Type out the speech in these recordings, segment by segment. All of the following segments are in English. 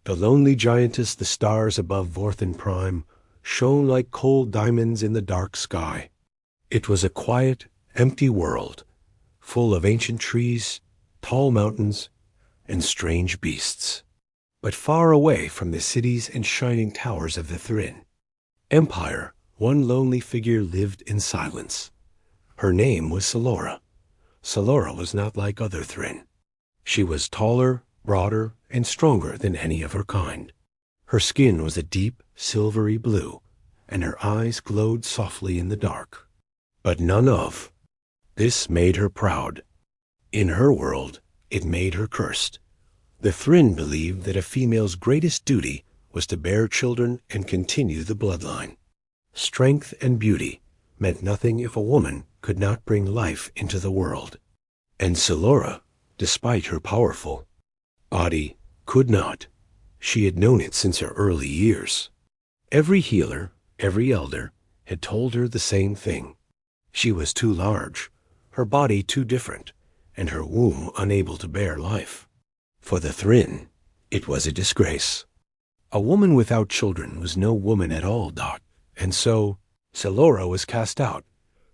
The lonely giantess, the stars above Vorthen Prime, shone like cold diamonds in the dark sky. It was a quiet, empty world, full of ancient trees, tall mountains, and strange beasts. But far away from the cities and shining towers of the Thrinn Empire, one lonely figure lived in silence. Her name was Selora. Selora was not like other Thrinn. She was taller, broader, and stronger than any of her kind. Her skin was a deep, silvery blue, and her eyes glowed softly in the dark. But none of this made her proud. In her world, it made her cursed. The Thrinn believed that a female's greatest duty was to bear children and continue the bloodline. Strength and beauty meant nothing if a woman could not bring life into the world. And Selora, despite her powerful body, could not. She had known it since her early years. Every healer, every elder, had told her the same thing. She was too large, her body too different, and her womb unable to bear life. For the Thrinn, it was a disgrace. A woman without children was no woman at all, Dot, and so Selora was cast out.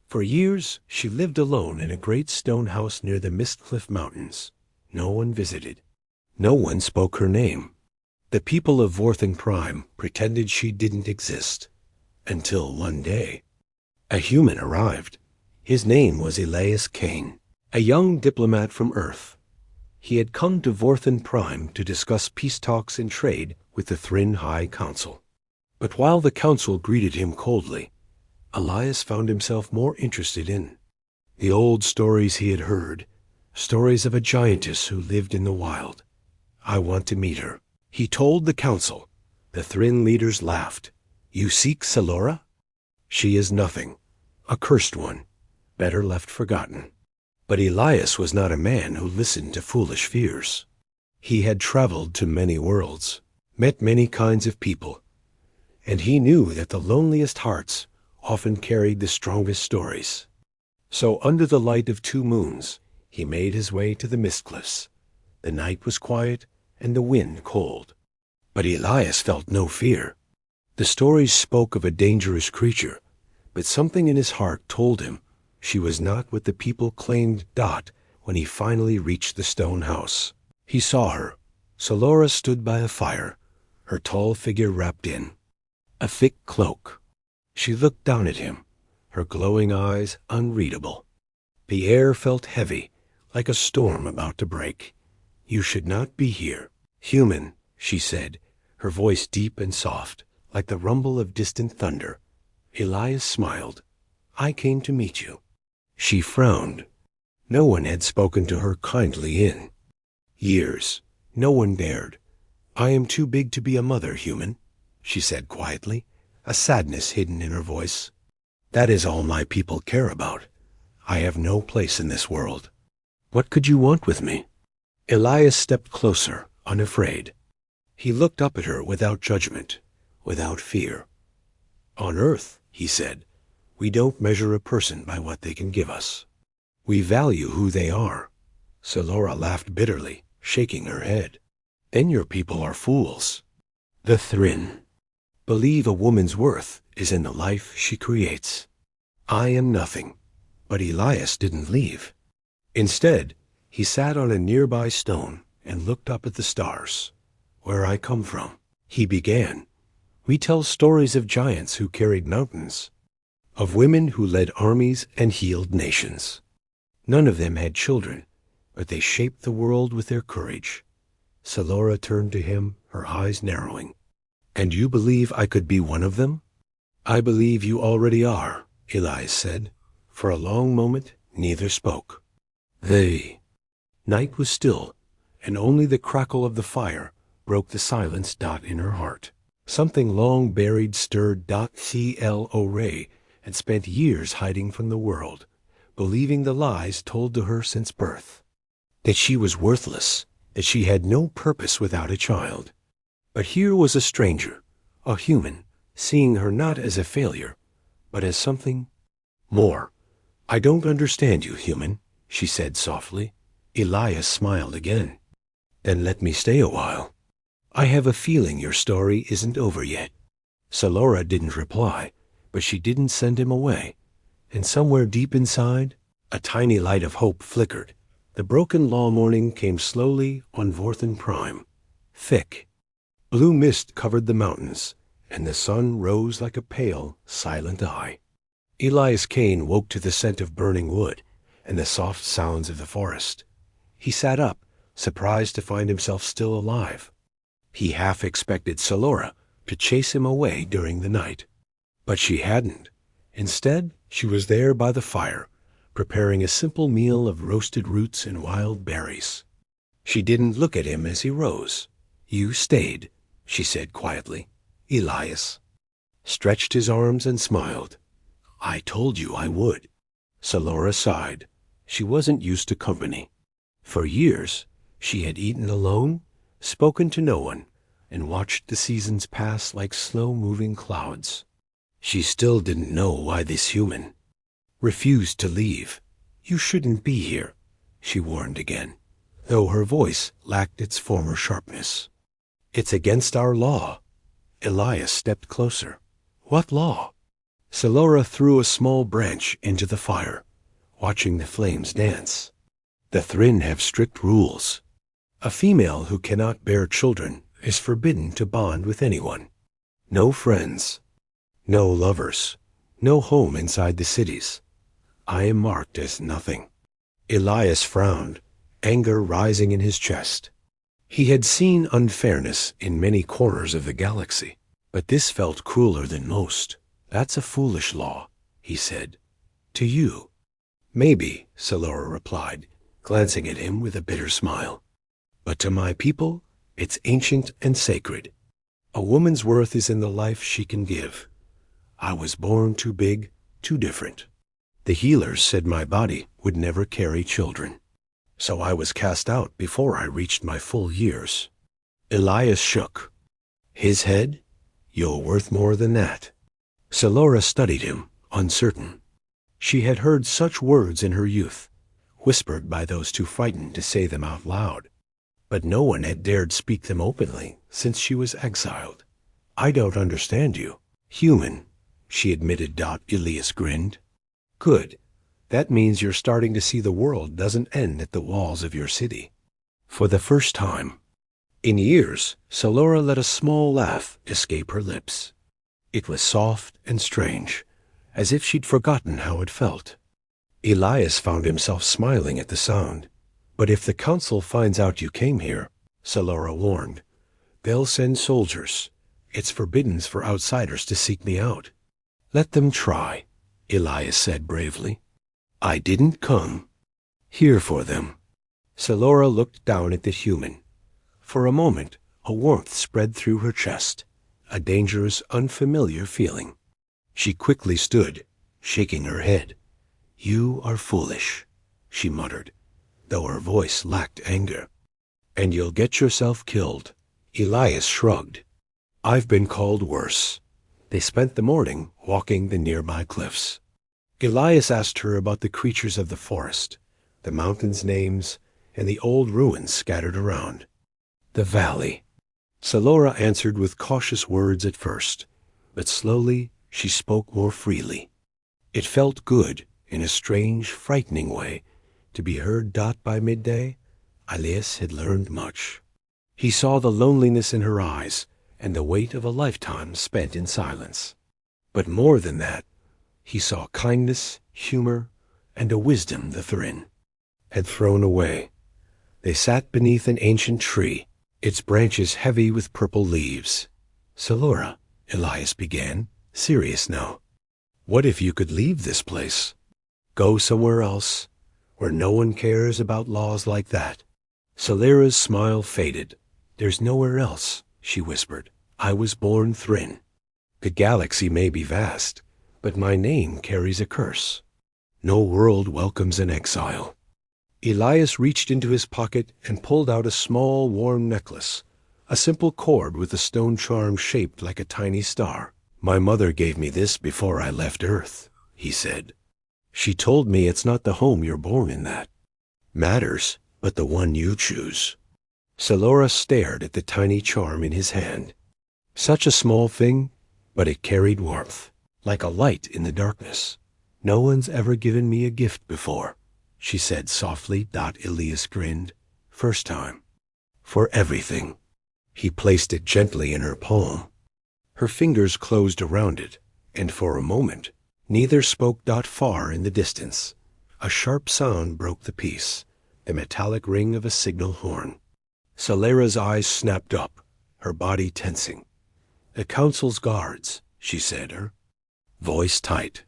For years she lived alone in a great stone house near the Mistcliff Mountains. No one visited. No one spoke her name. The people of Vorthen Prime pretended she didn't exist. Until one day, a human arrived. His name was Elias Kane, a young diplomat from Earth. He had come to Vorthen Prime to discuss peace talks and trade with the Thrinn High Council. But while the council greeted him coldly, Elias found himself more interested in the old stories he had heard, stories of a giantess who lived in the wild. "I want to meet her," he told the council. The Thrinn leaders laughed. "You seek Selora? She is nothing, a cursed one, better left forgotten." But Elias was not a man who listened to foolish fears. He had traveled to many worlds, met many kinds of people, and he knew that the loneliest hearts often carried the strongest stories. So under the light of 2 moons, he made his way to the Mistcliffs. The night was quiet and the wind cold. But Elias felt no fear. The stories spoke of a dangerous creature, but something in his heart told him she was not what the people claimed. Dot, when he finally reached the stone house, he saw her. Selora stood by a fire, her tall figure wrapped in a thick cloak. She looked down at him, her glowing eyes unreadable. The air felt heavy, like a storm about to break. "You should not be here, human," she said, her voice deep and soft, like the rumble of distant thunder. Elias smiled. "I came to meet you." She frowned. No one had spoken to her kindly in years. No one dared. "I am too big to be a mother, human," she said quietly, a sadness hidden in her voice. "That is all my people care about. I have no place in this world. What could you want with me?" Elias stepped closer, unafraid. He looked up at her without judgment, without fear. "On Earth," he said, "we don't measure a person by what they can give us. We value who they are." Selora laughed bitterly, shaking her head. "Then your people are fools. The Thrinn believe a woman's worth is in the life she creates. I am nothing." But Elias didn't leave. Instead, he sat on a nearby stone and looked up at the stars. "Where I come from," he began, "we tell stories of giants who carried mountains, of women who led armies and healed nations. None of them had children, but they shaped the world with their courage." Selora turned to him, her eyes narrowing. "And you believe I could be one of them?" "I believe you already are," Elias said. For a long moment, neither spoke. The night was still, and only the crackle of the fire broke the silence. Dot in her heart. Something long buried stirred. Cl. had spent years hiding from the world, believing the lies told to her since birth, that she was worthless, that she had no purpose without a child. But here was a stranger, a human, seeing her not as a failure, but as something more. "I don't understand you, human," she said softly. Elias smiled again. "Then let me stay a while." I have a feeling your story isn't over yet. Salora didn't reply, but she didn't send him away. And somewhere deep inside, a tiny light of hope flickered. The broken law morning came slowly on Vorthen Prime. Thick. Blue mist covered the mountains, and the sun rose like a pale, silent eye. Elias Kane woke to the scent of burning wood and the soft sounds of the forest. He sat up, surprised to find himself still alive. He half expected Salora to chase him away during the night. But she hadn't. Instead, she was there by the fire, preparing a simple meal of roasted roots and wild berries. She didn't look at him as he rose. "You stayed," she said quietly. Elias stretched his arms and smiled. "I told you I would." Salora sighed. She wasn't used to company. For years, she had eaten alone, spoken to no one, and watched the seasons pass like slow-moving clouds. She still didn't know why this human refused to leave. "You shouldn't be here," she warned again, though her voice lacked its former sharpness. "It's against our law." Elias stepped closer. "What law?" Salora threw a small branch into the fire, watching the flames dance. "The Thrinn have strict rules. A female who cannot bear children is forbidden to bond with anyone. No friends, no lovers, no home inside the cities. I am marked as nothing." Elias frowned, anger rising in his chest. He had seen unfairness in many corners of the galaxy, but this felt crueler than most. "That's a foolish law," he said. "To you." "Maybe," Salora replied, glancing at him with a bitter smile. "But to my people, it's ancient and sacred. A woman's worth is in the life she can give. I was born too big, too different. The healers said my body would never carry children. So I was cast out before I reached my full years." Elias shook. His head? "You're worth more than that." Salora studied him, uncertain. She had heard such words in her youth, whispered by those too frightened to say them out loud. But no one had dared speak them openly since she was exiled. "I don't understand you." "Human," she admitted. Elias grinned. "Good. That means you're starting to see the world doesn't end at the walls of your city." For the first time in years, Salora let a small laugh escape her lips. It was soft and strange, as if she'd forgotten how it felt. Elias found himself smiling at the sound. "But if the council finds out you came here," Salora warned, "they'll send soldiers. It's forbidden for outsiders to seek me out." "Let them try," Elias said bravely. "I didn't come here for them." Salora looked down at the human. For a moment, a warmth spread through her chest, a dangerous, unfamiliar feeling. She quickly stood, shaking her head. "You are foolish," she muttered, though her voice lacked anger. "And you'll get yourself killed." Elias shrugged. "I've been called worse." They spent the morning walking the nearby cliffs. Elias asked her about the creatures of the forest, the mountains' names, and the old ruins scattered around. "The valley." Salora answered with cautious words at first, but slowly she spoke more freely. It felt good, in a strange, frightening way, to be heard. By midday, Elias had learned much. He saw the loneliness in her eyes and the weight of a lifetime spent in silence. But more than that, he saw kindness, humor, and a wisdom the Thrinn had thrown away. They sat beneath an ancient tree, its branches heavy with purple leaves. "Salora," Elias began, serious now, "what if you could leave this place? Go somewhere else, where no one cares about laws like that?" Salora's smile faded. "There's nowhere else," she whispered. "I was born Thrinn. The galaxy may be vast, but my name carries a curse. No world welcomes an exile." Elias reached into his pocket and pulled out a small, warm necklace, a simple cord with a stone charm shaped like a tiny star. "My mother gave me this before I left Earth," he said. "She told me it's not the home you're born in that matters, but the one you choose." Selora stared at the tiny charm in his hand. Such a small thing, but it carried warmth, like a light in the darkness. "No one's ever given me a gift before," she said softly. Elias grinned. "First time. For everything." He placed it gently in her palm. Her fingers closed around it, and for a moment, neither spoke. Far in the distance, a sharp sound broke the peace, the metallic ring of a signal horn. Selena's eyes snapped up, her body tensing. "The Council's guards," she said, her voice tight.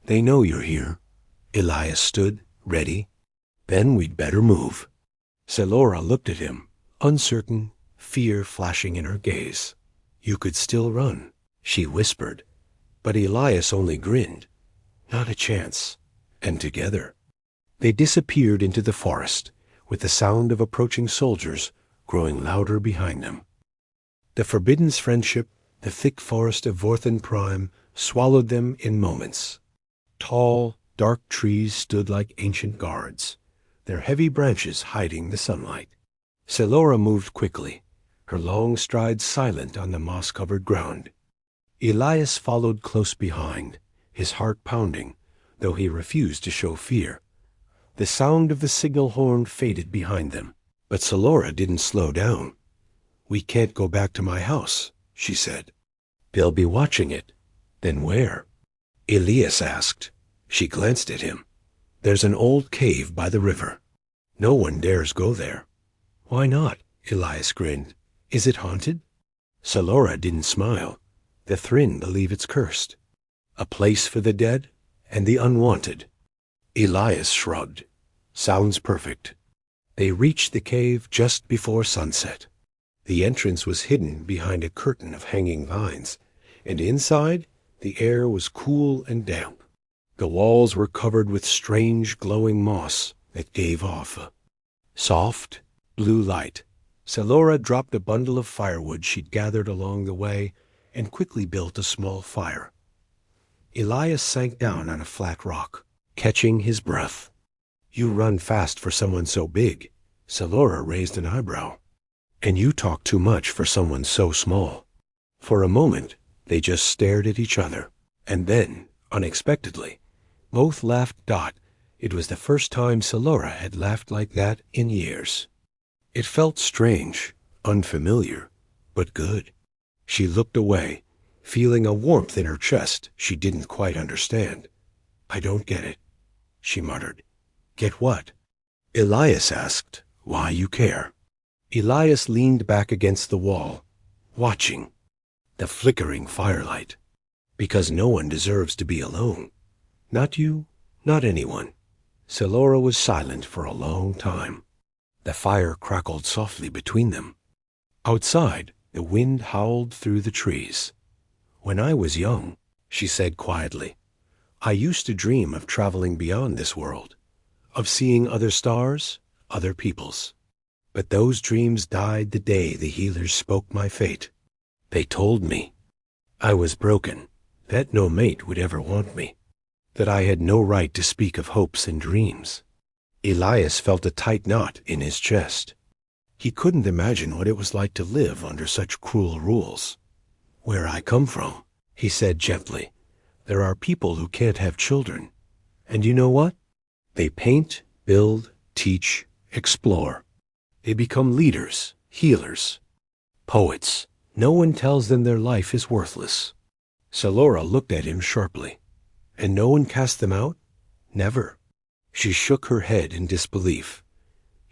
"They know you're here." Elias stood, ready. "Then we'd better move." Selora looked at him, uncertain, fear flashing in her gaze. "You could still run," she whispered. But Elias only grinned. "Not a chance." And together, they disappeared into the forest, with the sound of approaching soldiers growing louder behind them. The Forbidden's friendship, the thick forest of Vorthen Prime, swallowed them in moments. Tall, dark trees stood like ancient guards, their heavy branches hiding the sunlight. Selora moved quickly, her long strides silent on the moss-covered ground. Elias followed close behind, his heart pounding, though he refused to show fear. The sound of the signal horn faded behind them, but Selora didn't slow down. "We can't go back to my house," she said. "They'll be watching it." "Then where?" Elias asked. She glanced at him. "There's an old cave by the river. No one dares go there." "Why not?" Elias grinned. "Is it haunted?" Selora didn't smile. "The Thrinn believe it's cursed. A place for the dead and the unwanted." Elias shrugged. "Sounds perfect." They reached the cave just before sunset. The entrance was hidden behind a curtain of hanging vines, and inside the air was cool and damp. The walls were covered with strange glowing moss that gave off a soft blue light. Selora dropped a bundle of firewood she'd gathered along the way and quickly built a small fire. Elias sank down on a flat rock, catching his breath. "You run fast for someone so big." Selora raised an eyebrow. "And you talk too much for someone so small." For a moment, they just stared at each other, and then, unexpectedly, both laughed. It was the first time Selora had laughed like that in years. It felt strange, unfamiliar, but good. She looked away, feeling a warmth in her chest she didn't quite understand. "I don't get it," she muttered. "Get what?" Elias asked. "Why you care?" Elias leaned back against the wall, watching the flickering firelight. "Because no one deserves to be alone. Not you, not anyone." Selora was silent for a long time. The fire crackled softly between them. Outside, the wind howled through the trees. "When I was young," she said quietly, "I used to dream of traveling beyond this world, of seeing other stars, other peoples. But those dreams died the day the healers spoke my fate. They told me I was broken, that no mate would ever want me, that I had no right to speak of hopes and dreams." Elias felt a tight knot in his chest. He couldn't imagine what it was like to live under such cruel rules. "Where I come from," he said gently, "there are people who can't have children. And you know what? They paint, build, teach, explore. They become leaders, healers, poets. No one tells them their life is worthless." Selora looked at him sharply. "And no one cast them out?" "Never." She shook her head in disbelief.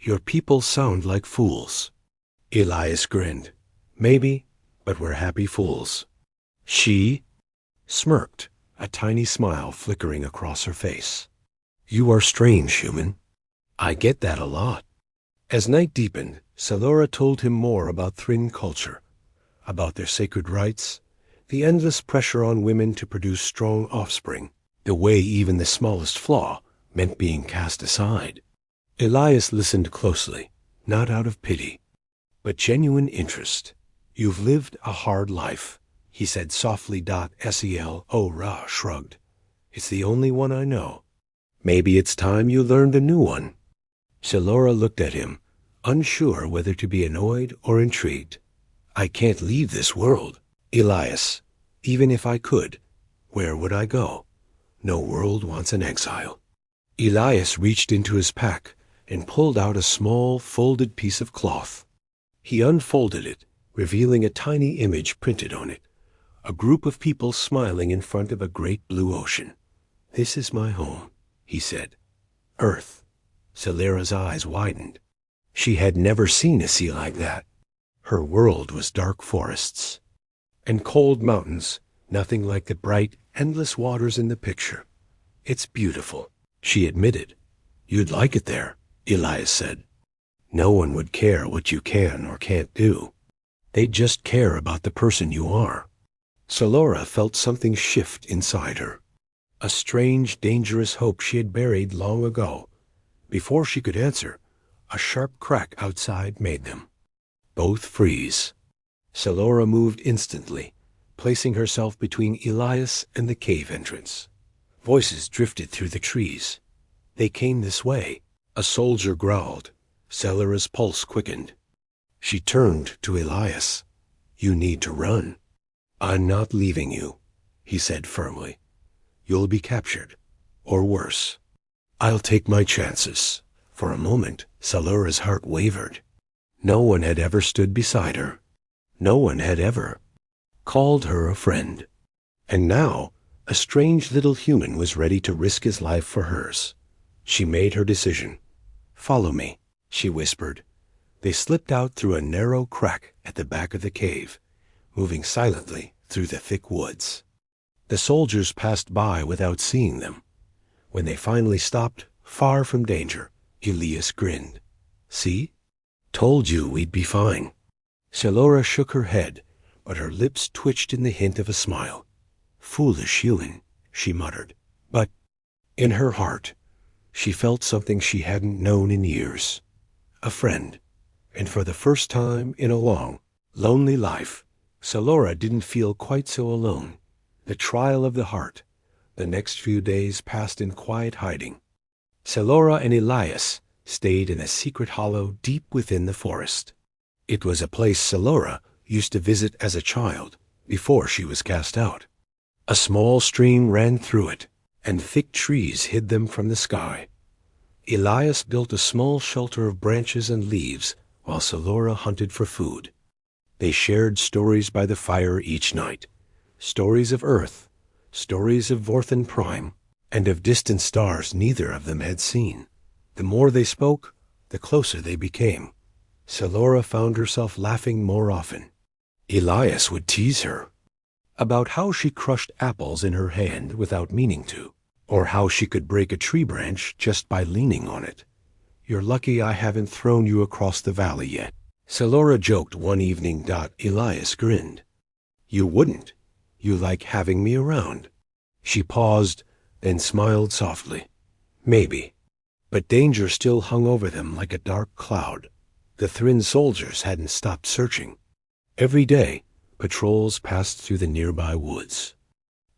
"Your people sound like fools." Elias grinned. "Maybe, but we're happy fools." She smirked, a tiny smile flickering across her face. "You are strange, human." "I get that a lot." As night deepened, Selora told him more about Thrinn culture, about their sacred rites, the endless pressure on women to produce strong offspring, the way even the smallest flaw meant being cast aside. Elias listened closely, not out of pity, but genuine interest. "You've lived a hard life," he said softly. Selora shrugged. "It's the only one I know. Maybe it's time you learned a new one." Selora looked at him, unsure whether to be annoyed or intrigued. I can't leave this world, Elias. Even if I could, where would I go? No world wants an exile. Elias reached into his pack and pulled out a small, folded piece of cloth. He unfolded it, revealing a tiny image printed on it. A group of people smiling in front of a great blue ocean. "This is my home," he said. "Earth." Celera's eyes widened. She had never seen a sea like that. Her world was dark forests and cold mountains, nothing like the bright, endless waters in the picture. "It's beautiful," she admitted. "You'd like it there," Elias said. "No one would care what you can or can't do. They'd just care about the person you are." Celera felt something shift inside her. A strange, dangerous hope she had buried long ago. Before she could answer, a sharp crack outside made them both freeze. Celera moved instantly, placing herself between Elias and the cave entrance. Voices drifted through the trees. "They came this way," a soldier growled. Celera's pulse quickened. She turned to Elias. "You need to run." "I'm not leaving you," he said firmly. "You'll be captured, or worse. I'll take my chances." For a moment, Celera's heart wavered. No one had ever stood beside her. No one had ever called her a friend. And now, a strange little human was ready to risk his life for hers. She made her decision. "Follow me," she whispered. They slipped out through a narrow crack at the back of the cave, moving silently through the thick woods. The soldiers passed by without seeing them. When they finally stopped, far from danger, Elias grinned. "See? Told you we'd be fine." Celera shook her head, but her lips twitched in the hint of a smile. "Foolish human," she muttered. But in her heart, she felt something she hadn't known in years. A friend. And for the first time in a long, lonely life, Celera didn't feel quite so alone. The trial of the heart. The next few days passed in quiet hiding. Celera and Elias stayed in a secret hollow deep within the forest. It was a place Celera used to visit as a child, before she was cast out. A small stream ran through it, and thick trees hid them from the sky. Elias built a small shelter of branches and leaves, while Celera hunted for food. They shared stories by the fire each night. Stories of Earth, stories of Vorthen Prime, and of distant stars neither of them had seen. The more they spoke, the closer they became. Celera found herself laughing more often. Elias would tease her about how she crushed apples in her hand without meaning to, or how she could break a tree branch just by leaning on it. "You're lucky I haven't thrown you across the valley yet," Celera joked one evening. Elias grinned. "You wouldn't. You like having me around." She paused, then smiled softly. "Maybe." But danger still hung over them like a dark cloud. The Thryn soldiers hadn't stopped searching. Every day, patrols passed through the nearby woods.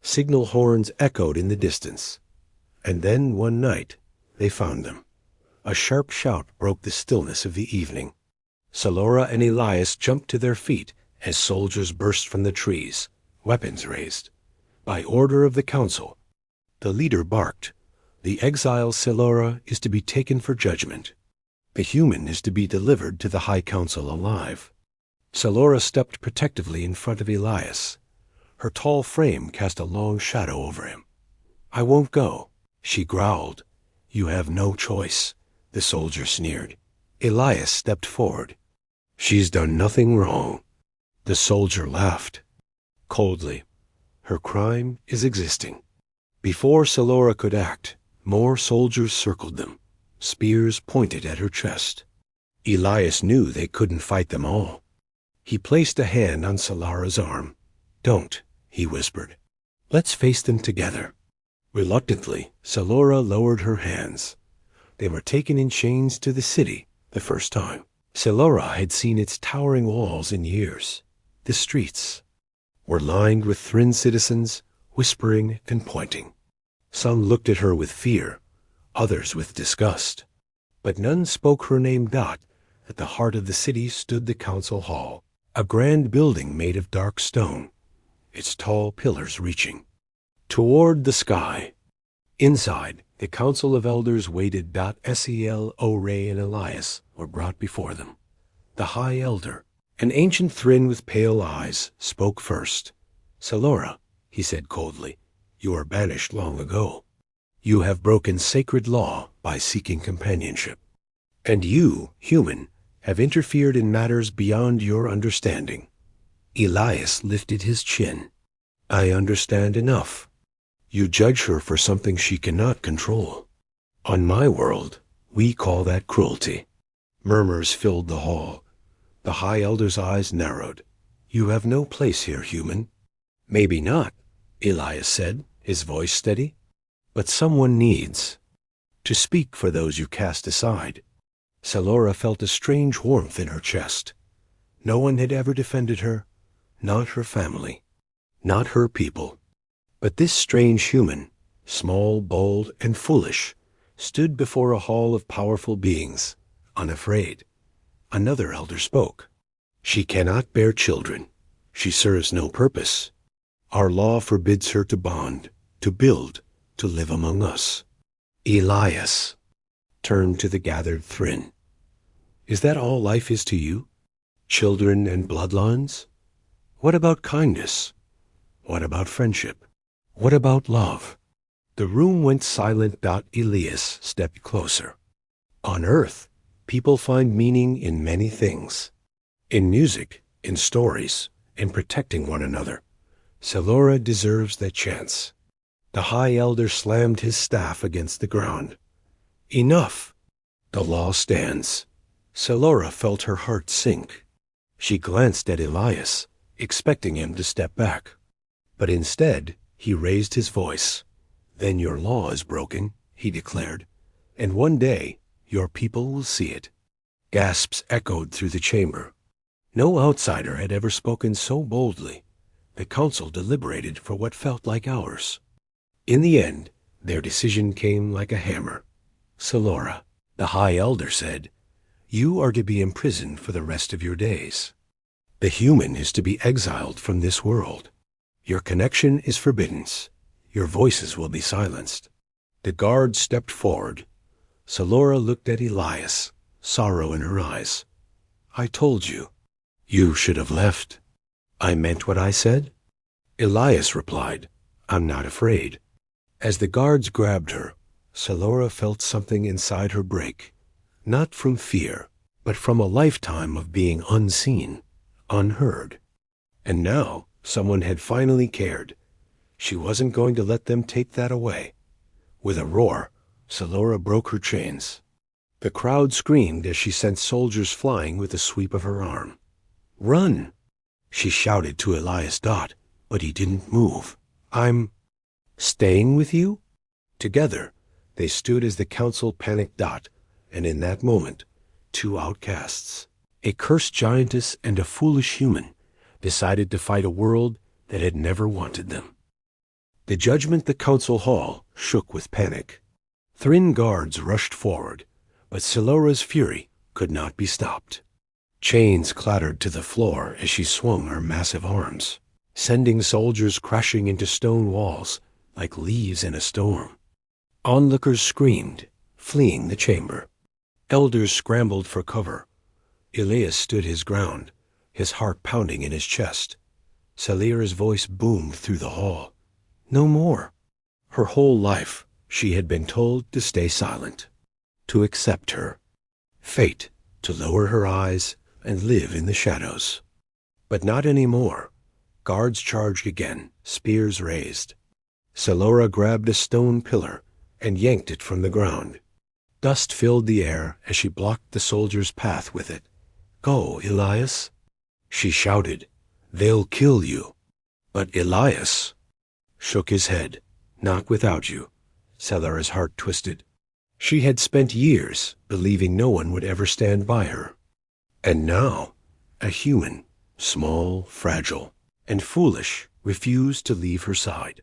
Signal horns echoed in the distance. And then, one night, they found them. A sharp shout broke the stillness of the evening. Celera and Elias jumped to their feet as soldiers burst from the trees, weapons raised. "By order of the council," the leader barked. "The exile Celera is to be taken for judgment. The human is to be delivered to the High Council alive." Celera stepped protectively in front of Elias. Her tall frame cast a long shadow over him. "I won't go," she growled. "You have no choice," the soldier sneered. Elias stepped forward. "She's done nothing wrong." The soldier laughed coldly. "Her crime is existing." Before Celera could act, more soldiers circled them. Spears pointed at her chest. Elias knew they couldn't fight them all. He placed a hand on Celera's arm. "Don't," he whispered. "Let's face them together." Reluctantly, Celera lowered her hands. They were taken in chains to the city the first time. Celera had seen its towering walls in years. The streets were lined with Thryn citizens, whispering and pointing. Some looked at her with fear, others with disgust. But none spoke her name. At the heart of the city stood the council hall, a grand building made of dark stone, its tall pillars reaching toward the sky. Inside, the council of elders waited. Sel, Ray, and Elias were brought before them. The high elder, an ancient Thrin with pale eyes, spoke first. "Selora," he said coldly, "you were banished long ago. You have broken sacred law by seeking companionship. And you, human, have interfered in matters beyond your understanding." Elias lifted his chin. "I understand enough. You judge her for something she cannot control. On my world, we call that cruelty." Murmurs filled the hall. The High Elder's eyes narrowed. "You have no place here, human." "Maybe not," Elias said, his voice steady. "But someone needs to speak for those you cast aside." Selora felt a strange warmth in her chest. No one had ever defended her, not her family, not her people. But this strange human, small, bold, and foolish, stood before a hall of powerful beings, unafraid. Another elder spoke. "She cannot bear children. She serves no purpose. Our law forbids her to bond, to build, to live among us." Elias turned to the gathered Thrin. "Is that all life is to you? Children and bloodlines? What about kindness? What about friendship? What about love?" The room went silent. Elias stepped closer. "On Earth, people find meaning in many things. In music, in stories, in protecting one another. Selora deserves that chance." The High Elder slammed his staff against the ground. "Enough. The law stands." Selora felt her heart sink. She glanced at Elias, expecting him to step back. But instead, he raised his voice. "Then your law is broken," he declared, "and one day your people will see it." Gasps echoed through the chamber. No outsider had ever spoken so boldly. The council deliberated for what felt like hours. In the end, their decision came like a hammer. "Selora," the High Elder said, "you are to be imprisoned for the rest of your days. The human is to be exiled from this world. Your connection is forbidden. Your voices will be silenced." The guard stepped forward. Selora looked at Elias, sorrow in her eyes. "I told you. You should have left." "I meant what I said?" Elias replied, "I'm not afraid." As the guards grabbed her, Selora felt something inside her break, not from fear, but from a lifetime of being unseen, unheard. And now someone had finally cared. She wasn't going to let them take that away. With a roar, Selora broke her chains. The crowd screamed as she sent soldiers flying with a sweep of her arm. "Run!" she shouted to Elias, but he didn't move. "I'm staying with you?" Together, they stood as the council panicked. And in that moment, two outcasts, a cursed giantess and a foolish human, decided to fight a world that had never wanted them. The judgment the council hall shook with panic. Thrin guards rushed forward, but Selora's fury could not be stopped. Chains clattered to the floor as she swung her massive arms, sending soldiers crashing into stone walls like leaves in a storm. Onlookers screamed, fleeing the chamber. Elders scrambled for cover. Elias stood his ground, his heart pounding in his chest. Selira's voice boomed through the hall. No more. Her whole life, she had been told to stay silent, to accept her fate, to lower her eyes and live in the shadows. But not anymore. Guards charged again, spears raised. Selora grabbed a stone pillar and yanked it from the ground. Dust filled the air as she blocked the soldier's path with it. "Go, Elias," she shouted. "They'll kill you." But Elias shook his head. "Not without you." Selora's heart twisted. She had spent years believing no one would ever stand by her. And now, a human, small, fragile, and foolish, refused to leave her side.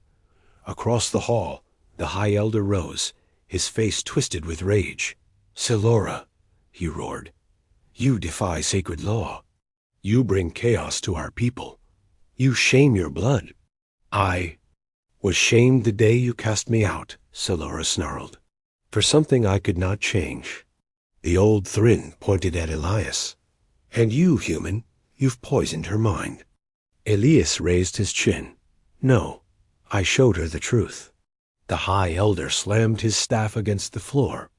Across the hall, the High Elder rose, his face twisted with rage. "Selora," he roared, You defy sacred law. You bring chaos to our people. You shame your blood. I was shamed the day you cast me out, Solora snarled, for something I could not change. The old Thrin pointed at Elias. And you, human, you've poisoned her mind. Elias raised his chin. No, I showed her the truth. The High Elder slammed his staff against the floor.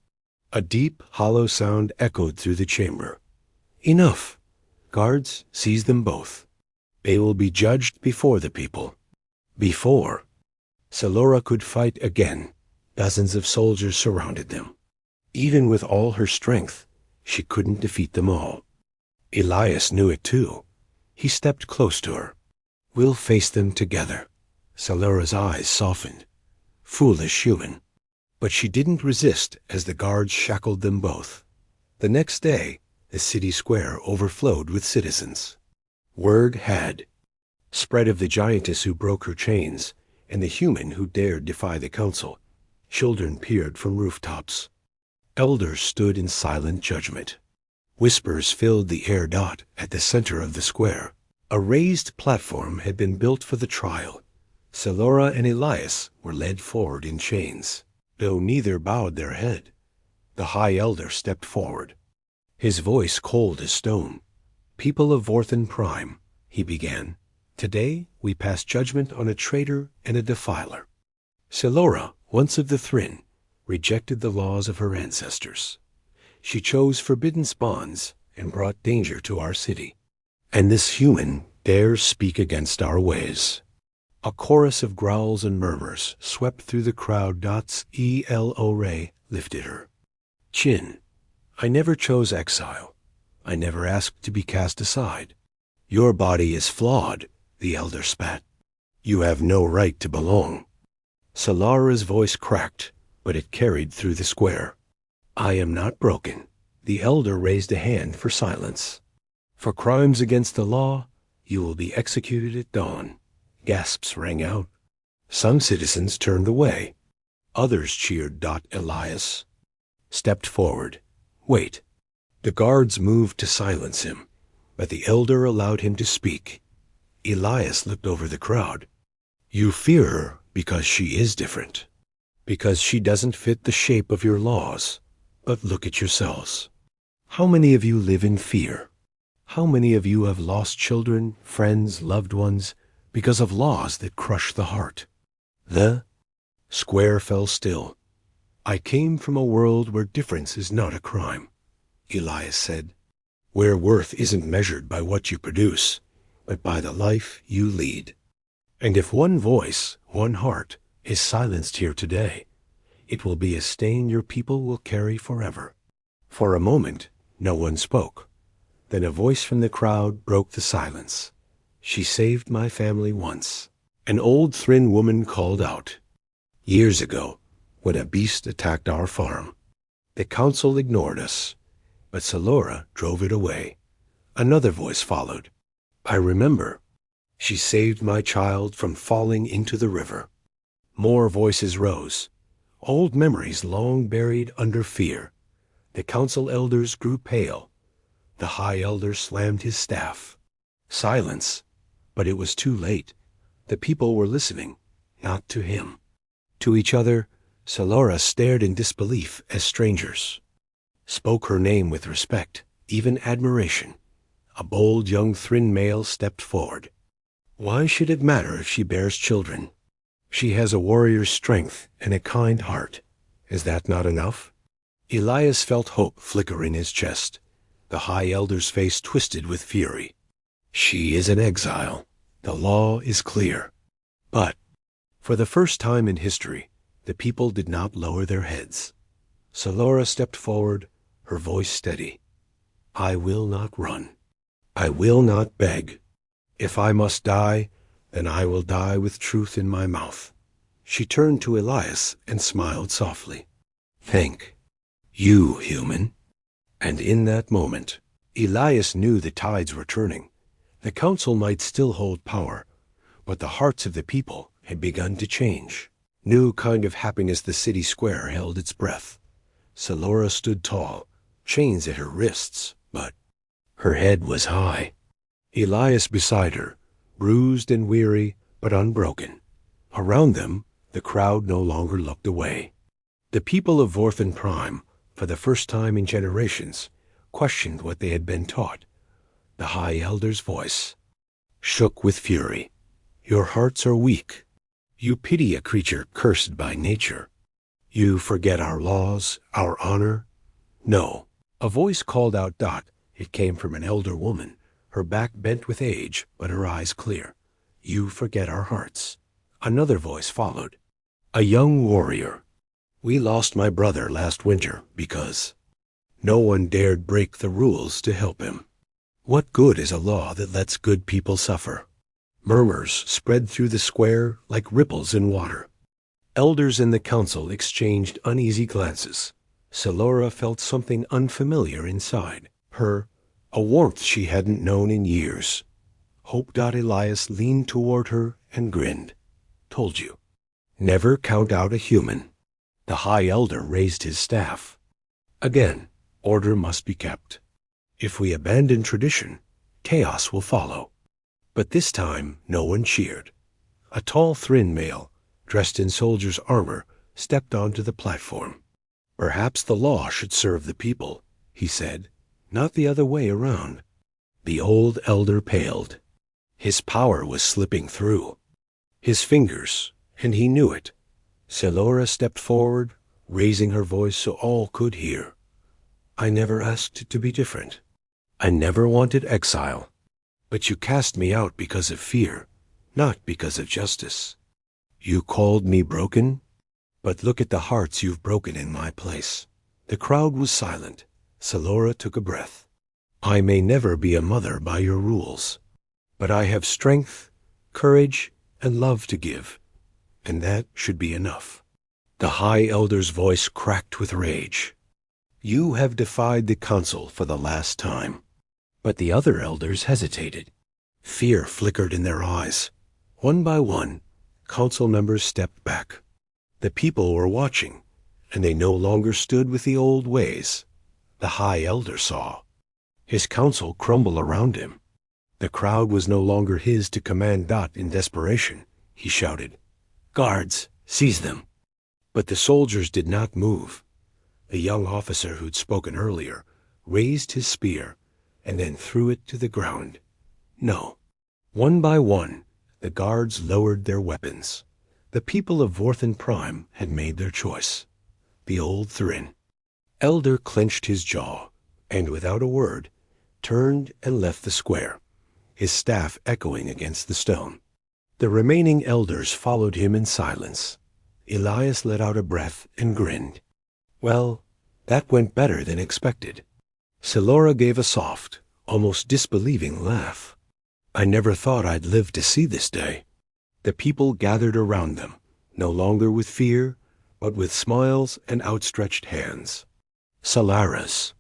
A deep, hollow sound echoed through the chamber. Enough. Guards, seize them both. They will be judged before the people. Before Solora could fight again, dozens of soldiers surrounded them. Even with all her strength, she couldn't defeat them all. Elias knew it too. He stepped close to her. We'll face them together. Solora's eyes softened. Foolish human. But she didn't resist as the guards shackled them both. The next day, the city square overflowed with citizens. Word had spread of the giantess who broke her chains, and the human who dared defy the council. Children peered from rooftops. Elders stood in silent judgment. Whispers filled the air. At the center of the square, a raised platform had been built for the trial. Solora and Elias were led forward in chains. Though neither bowed their head, the High Elder stepped forward. His voice cold as stone. People of Vorthen Prime, he began, today we pass judgment on a traitor and a defiler. Solora, once of the Thrin, rejected the laws of her ancestors. She chose forbidden spawns and brought danger to our city. And this human dares speak against our ways. A chorus of growls and murmurs swept through the crowd. Elo lifted her chin. I never chose exile. I never asked to be cast aside. Your body is flawed, the elder spat. You have no right to belong. Solora's voice cracked, but it carried through the square. I am not broken. The elder raised a hand for silence. For crimes against the law, you will be executed at dawn. Gasps rang out. Some citizens turned away. Others cheered. Elias stepped forward. Wait. The guards moved to silence him, but the elder allowed him to speak. Elias looked over the crowd. You fear her because she is different, because she doesn't fit the shape of your laws. But look at yourselves. How many of you live in fear? How many of you have lost children, friends, loved ones, because of laws that crush the heart? The square fell still. I came from a world where difference is not a crime, Elias said, where worth isn't measured by what you produce, but by the life you lead. And if one voice, one heart, is silenced here today, it will be a stain your people will carry forever. For a moment, no one spoke. Then a voice from the crowd broke the silence. She saved my family once. An old Thrin woman called out. Years ago, when a beast attacked our farm, the council ignored us, but Solora drove it away. Another voice followed. I remember. She saved my child from falling into the river. More voices rose. Old memories long buried under fear. The council elders grew pale. The High Elder slammed his staff. Silence. But it was too late. The people were listening, not to him. To each other, Solora stared in disbelief as strangers. Spoke her name with respect, even admiration. A bold young Thrin male stepped forward. Why should it matter if she bears children? She has a warrior's strength and a kind heart. Is that not enough? Elias felt hope flicker in his chest. The High Elder's face twisted with fury. She is an exile. The law is clear. But, for the first time in history, the people did not lower their heads. Solora stepped forward, her voice steady. I will not run. I will not beg. If I must die, then I will die with truth in my mouth. She turned to Elias and smiled softly. Thank you, human. And in that moment, Elias knew the tides were turning. The council might still hold power, but the hearts of the people had begun to change. New kind of happiness. The city square held its breath. Solora stood tall, chains at her wrists, but Her head was high. Elias beside her, bruised and weary, but unbroken. Around them, the crowd no longer looked away. The people of Vorthen Prime, for the first time in generations, questioned what they had been taught. The High Elder's voice shook with fury. Your hearts are weak. You pity a creature cursed by nature. You forget our laws, our honor. No. A voice called out. It came from an elder woman, her back bent with age, but her eyes clear. You forget our hearts. Another voice followed. A young warrior. We lost my brother last winter because no one dared break the rules to help him. What good is a law that lets good people suffer? Murmurs spread through the square like ripples in water. Elders in the council exchanged uneasy glances. Selora felt something unfamiliar inside her, a warmth she hadn't known in years. Hope. Elias leaned toward her and grinned. Told you. Never count out a human. The High Elder raised his staff. Again, order must be kept. If we abandon tradition, chaos will follow. But this time, no one cheered. A tall Thryn male, dressed in soldier's armor, stepped onto the platform. Perhaps the law should serve the people, he said, not the other way around. The old elder paled. His power was slipping through his fingers, and he knew it. Selora stepped forward, raising her voice so all could hear. I never asked to be different. I never wanted exile. But you cast me out because of fear, not because of justice. You called me broken? But look at the hearts you've broken in my place. The crowd was silent. Selora took a breath. I may never be a mother by your rules, but I have strength, courage, and love to give, and that should be enough. The High Elder's voice cracked with rage. You have defied the council for the last time. But the other elders hesitated. Fear flickered in their eyes. One by one, council members stepped back. The people were watching, and they no longer stood with the old ways. The High Elder saw. His council crumble around him. The crowd was no longer his to command. In desperation, he shouted, Guards, seize them. But the soldiers did not move. The young officer who'd spoken earlier raised his spear and then threw it to the ground. No. One by one, the guards lowered their weapons. The people of Vorthen Prime had made their choice. The old Thryn. Elder clenched his jaw, and without a word, turned and left the square, his staff echoing against the stone. The remaining elders followed him in silence. Elias let out a breath and grinned. Well, that went better than expected. Selora gave a soft, almost disbelieving laugh. I never thought I'd live to see this day. The people gathered around them, no longer with fear, but with smiles and outstretched hands. Selara's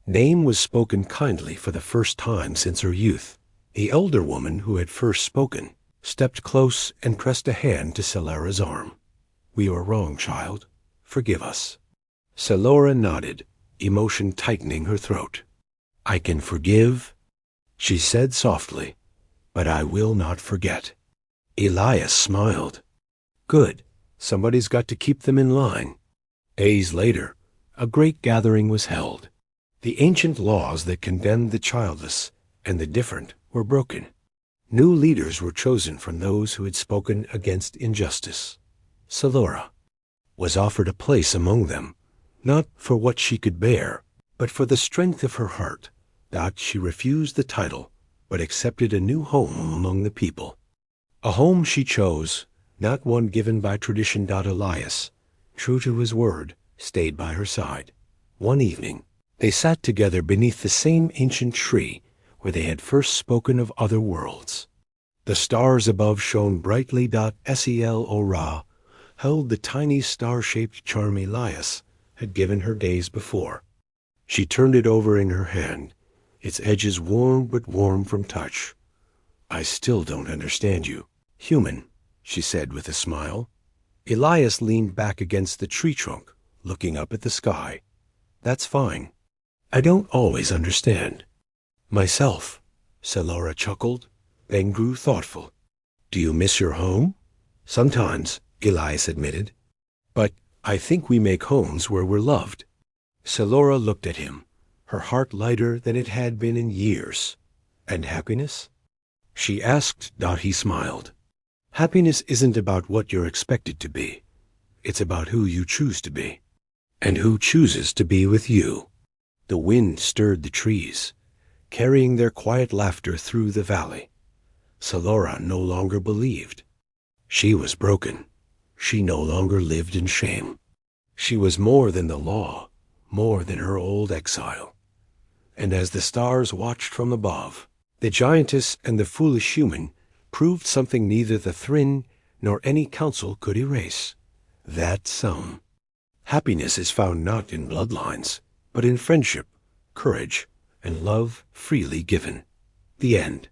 name was spoken kindly for the first time since her youth. The elder woman who had first spoken stepped close and pressed a hand to Selara's arm. We were wrong, child. Forgive us. Selora nodded, emotion tightening her throat. I can forgive, she said softly, but I will not forget. Elias smiled. Good. Somebody's got to keep them in line. Days later, a great gathering was held. The ancient laws that condemned the childless and the different were broken. New leaders were chosen from those who had spoken against injustice. Selora was offered a place among them, not for what she could bear, but for the strength of her heart. That she refused the title, but accepted a new home among the people. A home she chose, not one given by tradition. Elias, true to his word, stayed by her side. One evening, they sat together beneath the same ancient tree where they had first spoken of other worlds. The stars above shone brightly. Sel Ora held the tiny star-shaped charm Elias had given her days before. She turned it over in her hand, its edges warm but warm from touch. I still don't understand you, human, she said with a smile. Elias leaned back against the tree trunk, looking up at the sky. That's fine. I don't always understand. Myself, Selora chuckled, then grew thoughtful. Do you miss your home? Sometimes, Elias admitted. But I think we make homes where we're loved. Selora looked at him, her heart lighter than it had been in years. And happiness? She asked. He smiled. Happiness isn't about what you're expected to be. It's about who you choose to be. And who chooses to be with you. The wind stirred the trees, carrying their quiet laughter through the valley. Selora no longer believed. She was broken. She no longer lived in shame. She was more than the law, more than her old exile. And as the stars watched from above, the giantess and the foolish human proved something neither the Thryn nor any council could erase. That some. Happiness is found not in bloodlines, but in friendship, courage, and love freely given. The end.